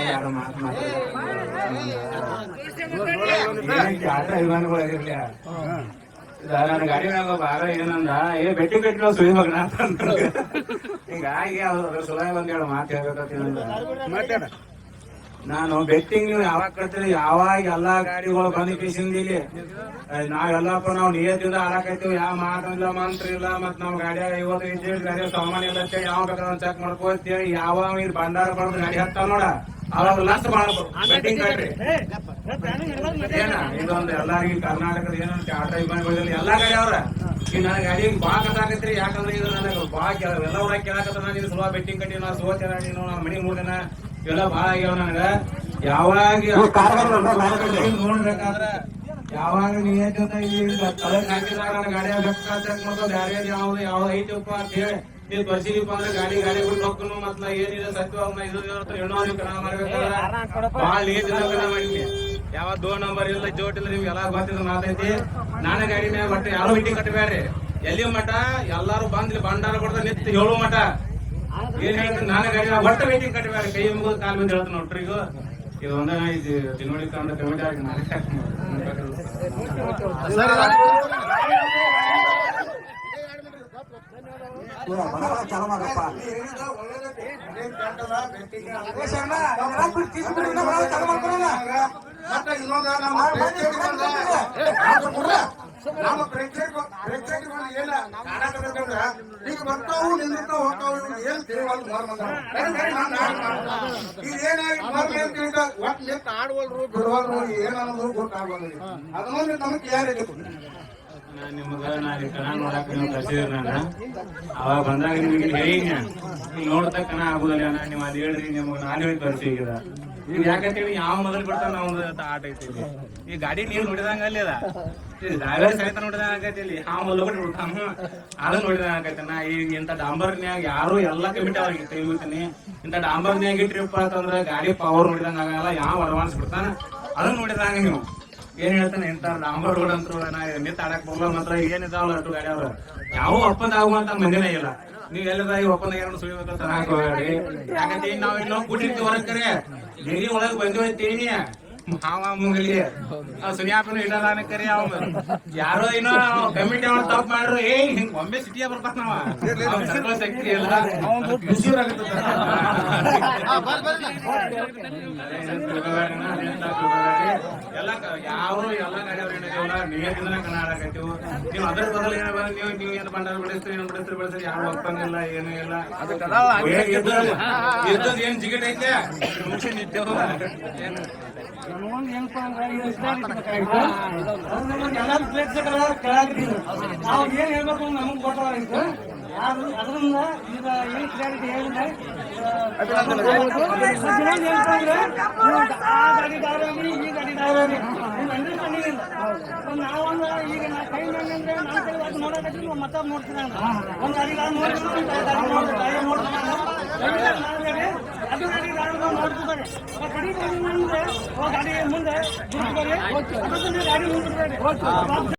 ಯಾರು ಮಾತು ಆಟ ಅಭಿಮಾನಿಗಳಾಗಿರ್ಲಿ ನನ್ನ ಗಾಡಿ ಮ್ಯಾಗ ಭಾಗ ಏನಂದ ಬೆಟ್ಟಿ ನಾವು ಸುಳಿಮಗ ಹಿಂಗಾಗಿ ಅವ್ರು ಸುಲಭ ಒಂದ್ ಹೇಳು ಮಾತು ಹೇಳ್ಬೇಕಂತ ನಾನು ಬೆಟ್ಟಿಂಗ್ ನೀವು ಯಾವಾಗ ಕಟ್ತೀರಿ ಯಾವಾಗ ಎಲ್ಲಾ ಗಾಡಿಗಳು ಬಂದು ಕಿಸಿಂದ ಇಲ್ಲಿ ನಾವೆಲ್ಲಪ್ಪ ನಾವು ನಿಯತ್ತಿಂದ ಆಡಾಕೈತಿವಿ ಯಾವ ಮಾತಿಲ್ಲ ಮಂತ್ರ ಇಲ್ಲ ಮತ್ ನಾವ್ ಗಾಡಿಯಾಗ 50 ಗಾಡಿ ಸಾಮಾನ್ಯ ಇಲ್ಲ ಯಾವ ಬೇಕಾದ್ರೆ ಚೆಕ್ ಮಾಡ್ಕೋತೀವಿ ಯಾವ ಇದು ಭಂಡಾರ ಬರೋದು ಗಾಡಿ ಹತ್ತಾವ ನೋಡ ಅವಾಗ ಲಸ್ ಮಾಡ್ಬೋದು ಬೆಟ್ಟಿಂಗ್ ಕಟ್ರಿ ಏನ ಇದೊಂದು ಎಲ್ಲಾರ್ಗಿ ಕರ್ನಾಟಕದ ಏನಂತ ಆಟ ಅಭಿಮಾನಿಗಳಲ್ಲಿ ಎಲ್ಲಾ ಗಾಡಿ ಅವ್ರ ಈಗ ನನ್ನ ಗಾಡಿ ಬಾ ಕಟ್ಟಾಕತ್ರಿ ಯಾಕಂದ್ರೆ ಇದು ನನಗೆ ಬಾ ಎಲ್ಲ ಊರಾಗ ಕೇಳಾಕತ್ತ ನಾನು ಇದು ಸುಲಭ ಬೆಟ್ಟಿಂಗ್ ಕಟ್ಟಿ ನಾವು ಸೋತ ನೀನು ನನ್ನ ಮನಿ 3 ದಿನ ಇವೆಲ್ಲ ಬಾಳ ಆಗ್ಯಾವ ನನಗ ಯಾವಾಗ ನೋಡ್ಬೇಕಾದ್ರ ಯಾವಾಗ ನಿಯತ ತಲೆಗೆ ಹಾಕಿದಾಗ ನನ್ನ ಗಾಡಿಯಾಗ ಚೆಕ್ ಮಾಡ್ಕೊಂಡು ಯಾರ್ಯಾರು ಯಾವ್ದು ಐತಿಪ್ಪ ಅಂತ ಹೇಳಿ ನೀವು ಬರ್ಸಿದೀಪ ಅಂದ್ರೆ ಗಾಡಿ ಬಿಟ್ಟು ಹೋಗ್ನು ಮತ್ ಏನಿದೆ ಸತ್ಯವಾಗ ಇದು ಹೆಣ್ಣು ಕಣ ಮಾಡ್ಬೇಕಾದ್ರೆ ಬಾಳ ನೀತಿನ ಕಣ ಮಾಡಿ ಯಾವ 2 ನಂಬರ್ ಇಲ್ಲ ಜೋಟ್ ಇಲ್ಲ ನಿಮ್ಗೆ ಎಲ್ಲ ಗೊತ್ತಿದ್ ಮಾತೈತಿ ನಾನ ಗಾಡಿ ಮ್ಯಾಗ ಬಟ್ಟೆ ಯಾರು ಮೀಟಿಂಗ್ ಕಟ್ಟಬೇಡ್ರಿ ಎಲ್ಲಿ ಮಠ ಎಲ್ಲಾರು ಬಂದ್ಲಿ ಭಂಡಾರ ಕೊಡ್ತಾ ನಿಂತು ಹೇಳು ಮಠ ಏನ್ ಹೇಳ್ತೀನಿ ನಾನೇ ಗಾಡಿ ಒಟ್ಟ ಮೀಟಿಂಗ್ ಕಟ್ಟಬೇಡ್ರಿ ಕೈ ಮುಗಿದು ಕಾಲ್ ಬಂದು ಹೇಳ್ತೀನಿ ನೋಡ್ರಿ ಈಗ ಇದು ಒಂದೇ ಇದು ತಿನ್ನುವಳಿ ಕಂಡ ಕಮಿಟಿ ಆಗಿ ಚಾಲು ಮಾಡಪ್ಪ ನಮ್ಮ ಪ್ರೇಕ್ಷಕರು ಏನ ಕಾಣಕಬೇಕಂದ್ರ ಈಗ ಬರ್ತಾವು ನಿಂದಿರ್ತಾವ ಹೋಗ್ತಾವು ಏನ್ ತಿಳಿವಲ್ದು ಈಗ ಏನಾಗಿ ಒಟ್ಟು ನಿಂತ ಆಡ್ವಲ್ರು ಬಿಡವಲ್ರು ಏನನ್ನೋದು ಗೊತ್ತಾಗೋದಿಲ್ಲ ಅದನ್ನೊಂದು ನಮಗೆ ಕ್ಲಿಯರ್ ಇದೆ. ನಿಮ್ಗ ಕಣ ನೋಡಾಕ ನೀವು ಕಳ್ಸಿದ್ರಿ ನಾನು ಅವಾಗ ಬಂದಾಗ ನಿಮ್ಗೆ ಹೇಳಿ ನೀವು ನೋಡ್ತಾ ಕಣ ಆಗುದಿಲ್ಲ ನೀವು ಅದ್ ಹೇಳ್ರಿ ನಿಮ್ಗೆ ನಾನು ಹೇಳಿ ಕಳ್ಸಿ ಈಗ ಈಗ ಯಾಕಂತೇಳಿ ಯಾವ ಮೊದಲು ಬಿಡ್ತಾನ ನಾವು ಆಟ ಐತಿ ಈ ಗಾಡಿ ನೀವು ನೋಡಿದಂಗ ಅಲ್ಲಿ ಅದ ಡ್ರೈವರ್ ಸಹಿತ ನೋಡಿದಂಗ ಆಗೈತಿ ಇಲ್ಲಿ ಆ ಮೊದಲು ಬಿಟ್ಟು ಬಿಡ್ತಾನ ಅದನ್ನ ನೋಡಿದಂಗ ಆಗೈತೆ ನಾ ಈಗ ಇಂಥ ಡಾಂಬರ್ನ್ಯಾಗ ಯಾರು ಎಲ್ಲಾ ಕಮಿಟಿ ಅವ್ರಿಗೆ ತೆಗಿತೀನಿ ಇಂಥ ಡಾಂಬರ್ನ್ಯಾಗ ಟ್ರಿಪ್ ಅಂತಂದ್ರೆ ಗಾಡಿ ಪವರ್ ನೋಡಿದಂಗ ಆಗಲ್ಲ ಯಾವ ಅಡ್ವಾನ್ಸ್ ಬಿಡ್ತಾನ ಅದನ್ನ ನೋಡಿದಂಗ ನೀವು ಏನ್ ಹೇಳ್ತಾನೆ ಇಂತ ಡಾಂಬರ್ ರೋಡ್ ಅಂತ ನಿಂತ ಆಡಕ್ ಬರಲ್ಲ ಮಾತ್ರ ಏನಿದಾವಲ್ಲ ಅಷ್ಟು ಗಾಡಿ ಅವ್ರ ಯಾವ ಒಪ್ಪಂದ ಆಗುವಂತ ಮಂದಿನೇ ಇಲ್ಲ ನೀವ್ ಎಲ್ಲದ ಈ ಒಪ್ಪಂದ ಏನೋ ಸುಳಿಬೇಕಂತ ಹಾಕೋಬೇಡಿ ಯಾಕಂದ್ರೆ ನಾವ್ ಇನ್ನೂ ಕೂಟಿರ್ತೀವಿ ಹೊರಗ್ ಕರೆ ಡೆಲ್ಲಿ ಒಳಗ್ ಬಂದಿವತ್ತೀನಿ ಹಾವ ಮುಂಗಲಿ ಸುನಿಯಾಪನು ಇಡದಾನ ಕರಿ ಅವ ಯಾರೋ ಏನೋ ಕಮಿಟಿ ಅವ್ರು ತಪ್ಪು ಮಾಡ್ರು ಹಿಂಗ್ ಒಮ್ಮೆ ಸಿಟಿಯ ಬರ್ತಾನ ನಾವ ಶಕ್ತಿ ಇಲ್ಲ ಎಲ್ಲ ಯಾವ ಎಲ್ಲ ಗಾಡಿಯವ್ರ ನಿಯತಿಂದ ಕಣ ಆಡಕತ್ತೀವಿ ನೀವು ಅದ್ರ ಬದಲು ಏನ ನೀವು ಏನ್ ಬಂಡಾರ ಬೆಳೆಸ್ತೀರಿ ಏನ್ ಬೆಳೆಸ್ತೀರಿ ಯಾವ ಒಪ್ಪಂಗಿಲ್ಲ ಏನೂ ಇಲ್ಲ ಇದ್ದದ್ ಏನ್ ಜಿಗಿಟ್ ಐತೆ ಮುಂಚೆ ನಿಂತೇವ ಏನು ಏನಪ್ಪಾ ನಾವು ಏನ್ ಹೇಳ್ಬೇಕು ನಮಗ್ ಗೊತ್ತಾಗಿತ್ತು ಅದರಿಂದ ಈಗ ಏನ್ ಕ್ಲಾರಿಟಿ ಹೇಳಿದ್ರೆ ಆ ಗಾಡಿ ದಾರಿ ಈ ಗಾಡಿ ದಾರಿ ಅಂಡರ್ಸ್ಟ್ಯಾಂಡಿಂಗ್ ನಾವೊಂದು ಈಗ ನಾ ಕೈ ಅಂದ್ರೆ ನನ್ನ ಕೈ ಅದು ನೋಡಕತ್ತೀವಿ ಮತ್ತ ನೋಡ್ತೀನಿ ಒಂದ್ ಗಾಡಿ ನೋಡ್ತೀನಿ ಅದು ಗಾಡಿ ನೋಡ್ತಿದ್ದಾರೆ ಕಡಿ ಗಾಡಿ ಮುಂದೆ ಗಾಡಿ ಮುಂದೆ ಗಾಡಿ ಮುಂದೆ